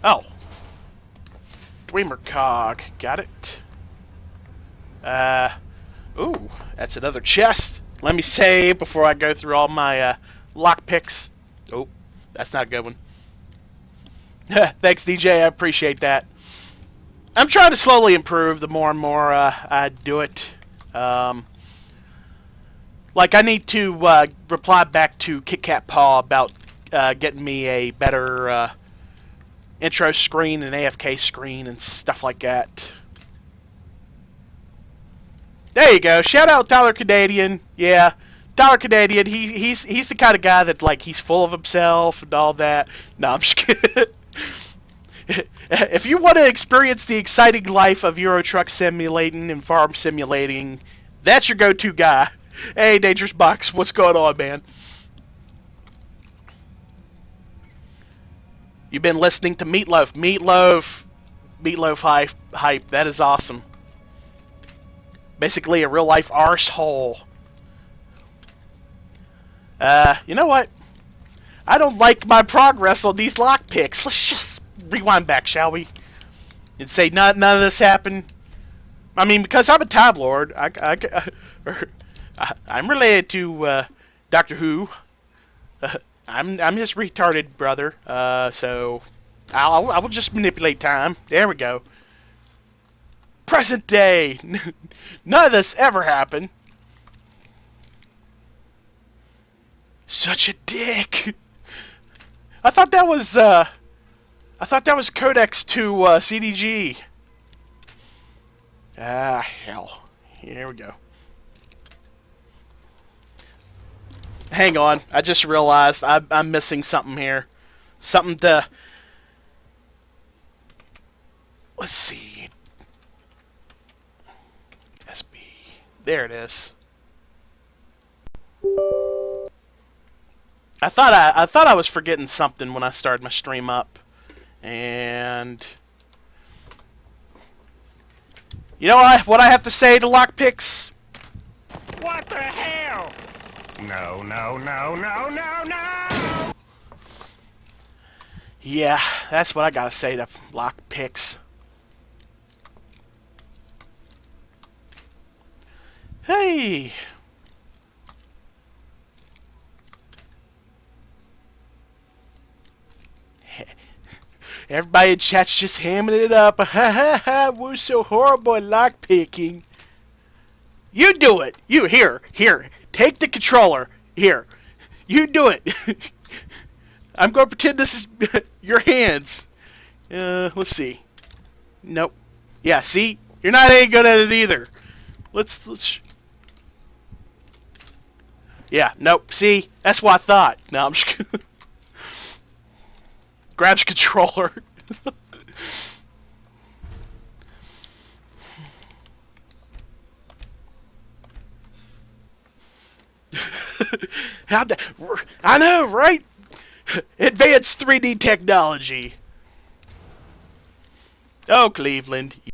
Oh. Dreamer cog. Got it. Ooh, that's another chest. Let me save before I go through all my lockpicks. Oh, that's not a good one. Thanks, DJ. I appreciate that. I'm trying to slowly improve the more and more I do it. Like, I need to reply back to Kit Kat Paw about getting me a better intro screen and AFK screen and stuff like that. There you go. Shout out Tyler Canadian. Yeah, Tyler Canadian. He's the kind of guy that, like, he's full of himself and all that. No, I'm just kidding. If you want to experience the exciting life of Euro Truck simulating and farm simulating, that's your go-to guy. Hey, Dangerous Box, what's going on, man? You've been listening to Meatloaf. Meatloaf hype. That is awesome. Basically a real-life arsehole. You know what? I don't like my progress on these lockpicks. Let's just rewind back, shall we? And say none of this happened. I mean, because I'm a Time Lord, I'm related to Doctor Who. I'm his retarded brother. So I will just manipulate time. There we go. Present day. None of this ever happened. Such a dick. I thought that was codex to CDG. Ah, hell. Here we go. Hang on, I just realized I'm missing something here. Something to... Let's see. SB. There it is. I thought I was forgetting something when I started my stream up. And... You know what I have to say to lockpicks? What the hell? No, no, no, no, no, no! Yeah, that's what I gotta say to lockpicks. Hey! Everybody in chat's just hamming it up. Ha ha ha, we're so horrible at lockpicking. You do it! You, here, take the controller. Here, you do it. I'm going to pretend this is your hands. Let's see. Nope. Yeah, see? You're not any good at it either. Let's... Yeah, nope. See? That's what I thought. No, I'm just kidding. Grabs controller. I know, right? Advanced 3D technology. Oh, Cleveland.